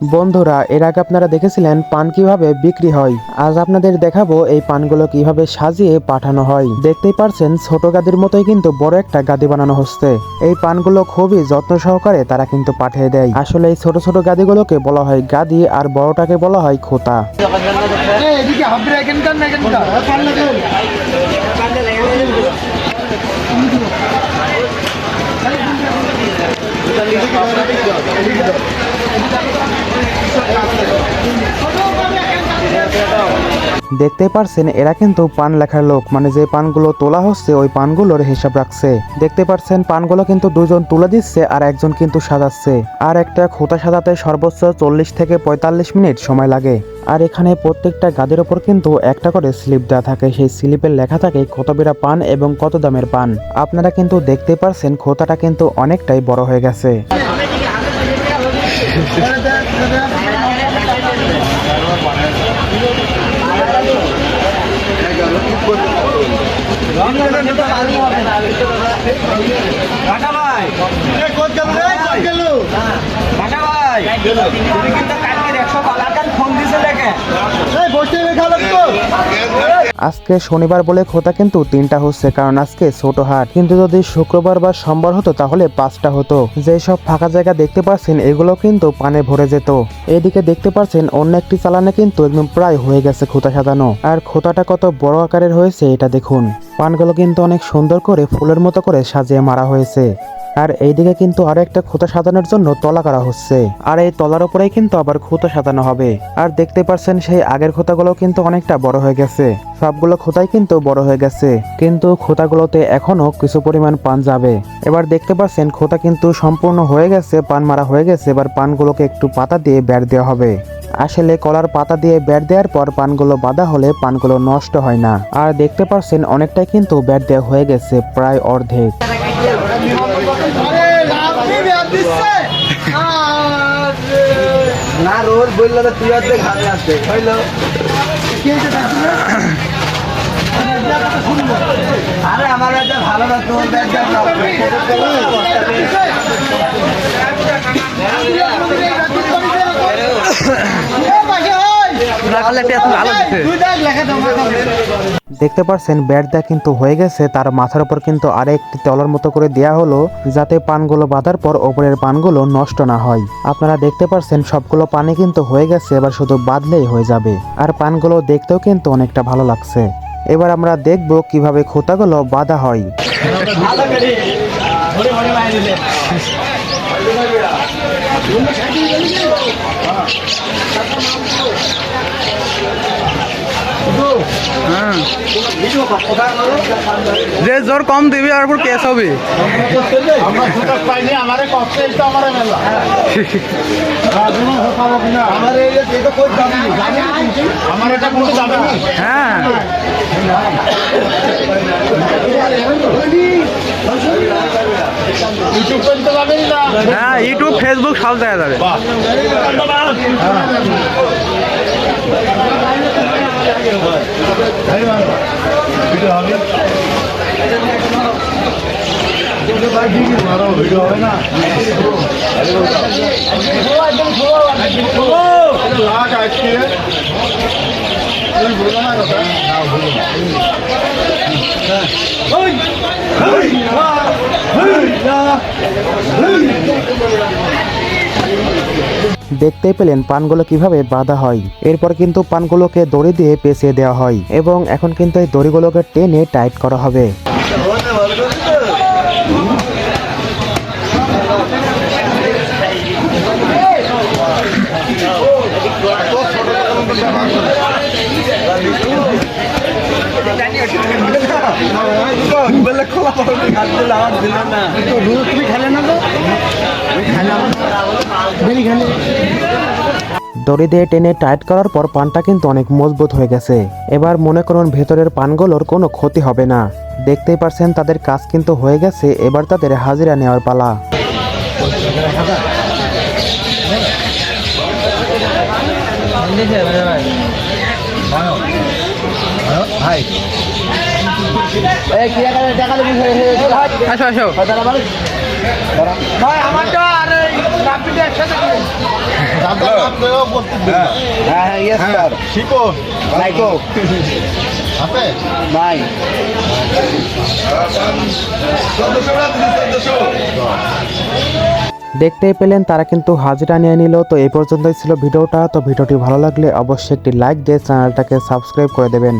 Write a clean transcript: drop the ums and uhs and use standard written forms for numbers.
বন্ধুরা, এর আগে আপনারা দেখেছিলেন পান কিভাবে বিক্রি হয়। আজ আপনাদের দেখাবো এই পানগুলো কিভাবে সাজিয়ে পাঠানো হয়। দেখতেই পারছেন ছোট গাদির মতোই কিন্তু বড় একটা গাদি বানানো হচ্ছে। এই পানগুলো খুবই যত্ন সহকারে তারা কিন্তু পাঠিয়ে দেয়। আসলে এই ছোট ছোট গাদিগুলোকে বলা হয় গাদি, আর বড়টাকে বলা হয় খোতা। দেখতেই পারছেন এরা কিন্তু পান লেখার লোক, মানে যে পানগুলো তোলা হচ্ছে ওই পানগুলোর হিসাব রাখছে। দেখতে পারছেন পানগুলো কিন্তু দুজন তুলে দিচ্ছে আর একজন কিন্তু সাজাচ্ছে। আর একটা খোতা সাজাতে সর্বোচ্চ 40 থেকে 45 মিনিট সময় লাগে। আর এখানে প্রত্যেকটা গাদের ওপর কিন্তু একটা করে স্লিপ দেওয়া থাকে। সেই স্লিপের লেখা থাকে কত বিড়া পান এবং কত দামের পান। আপনারা কিন্তু দেখতে পারছেন খোতাটা কিন্তু অনেকটাই বড় হয়ে গেছে। আজকে শনিবার বলে খোতা কিন্তু 3টা হচ্ছে, কারণ আজকে ছোট হাট। কিন্তু যদি শুক্রবার বা সোমবার হতো তাহলে 5টা হতো। যেসব ফাঁকা জায়গা দেখতে পাচ্ছেন এগুলো কিন্তু পানে ভরে যেত। এদিকে দেখতে পাচ্ছেন অন্য একটি চালানে কিন্তু একদম প্রায় হয়ে গেছে খোতা সাজানো। আর খোতাটা কত বড় আকারের হয়েছে এটা দেখুন। পানগুলো কিন্তু অনেক সুন্দর করে ফুলের মতো করে সাজিয়ে মারা হয়েছে। আর এইদিকে কিন্তু আরো একটা খুঁতো সাজানোর জন্য তলা করা হচ্ছে। আর এই তলার উপরেই কিন্তু আবার খুঁতো সাজানো হবে। আর দেখতে পাচ্ছেন সেই আগের খোঁতাগুলো কিন্তু অনেকটা বড় হয়ে গেছে। সবগুলো খোঁতাই কিন্তু বড় হয়ে গেছে, কিন্তু খোঁতাগুলোতে এখনো কিছু পরিমাণ পান যাবে। এবার দেখতে পাচ্ছেন খোঁতা কিন্তু সম্পূর্ণ হয়ে গেছে, পান মারা হয়ে গেছে। এবার পানগুলোকে একটু পাতা দিয়ে বের দেওয়া হবে। আসলে কলার পাতা দিয়ে বের দেওয়ার পর পানগুলো বাঁধা হলে পানগুলো নষ্ট হয় না। আর দেখতে পাচ্ছেন অনেকটাই কিন্তু বের দেওয়া হয়ে গেছে, প্রায় অর্ধেক। না রোজ বললো তো তুই অর্ধেক ঘামে আসবে হইলো আরে আমার একটা ভালো না তোর দেখতে পাচ্ছেন ব্যাটটা কিন্তু হয়ে গেছে। তার মাথার উপর কিন্তু আরেকটি তলার মতো করে দেয়া হলো, যাতে পানগুলো বাঁধার পর ওপরের পানগুলো নষ্ট না হয়। আপনারা দেখতে পাচ্ছেন সবগুলো পানি কিন্তু হয়ে গেছে, এবার শুধু বাঁধলেই হয়ে যাবে। আর পানগুলো দেখতেও কিন্তু অনেকটা ভালো লাগছে। এবার আমরা দেখব কিভাবে খোঁতাগুলো বাঁধা হয়। যে জোর কম দিবি আর পুরো কেস হবে। হ্যাঁ হ্যাঁ, ইউটিউব ফেসবুক সব দেখা যাবে। দেখতেই পেলেন পানগুলো কিভাবে বাঁধা হয়। এরপর কিন্তু পানগুলোকে দড়ি দিয়ে পেঁচিয়ে দেওয়া হয় এবং এখন কিন্তু এই দড়িগুলোকে টেনে টাইট করা হবে। দড়ি দিয়ে টেনে টাইট করার পর পানটা কিন্তু অনেক মজবুত হয়ে গেছে। এবার মনে করুন ভেতরের পানগুলোর কোনো ক্ষতি হবে না। দেখতেই পারছেন তাদের কাজ কিন্তু হয়ে গেছে। এবার তাদের হাজিরা নেওয়ার পালা। আসো আসো। আমার হ্যাঁ ইয়েস স্যার শিপন নাই তো আছে নাই দেখতেই পেলেন তারা কিন্তু হাজিরা নিয়ে নিল। তো এই পর্যন্তই ছিল ভিডিওটা। তো ভিডিওটি ভালো লাগলে অবশ্যই একটি লাইক দিয়ে চ্যানেলটাকে সাবস্ক্রাইব করে দেবেন।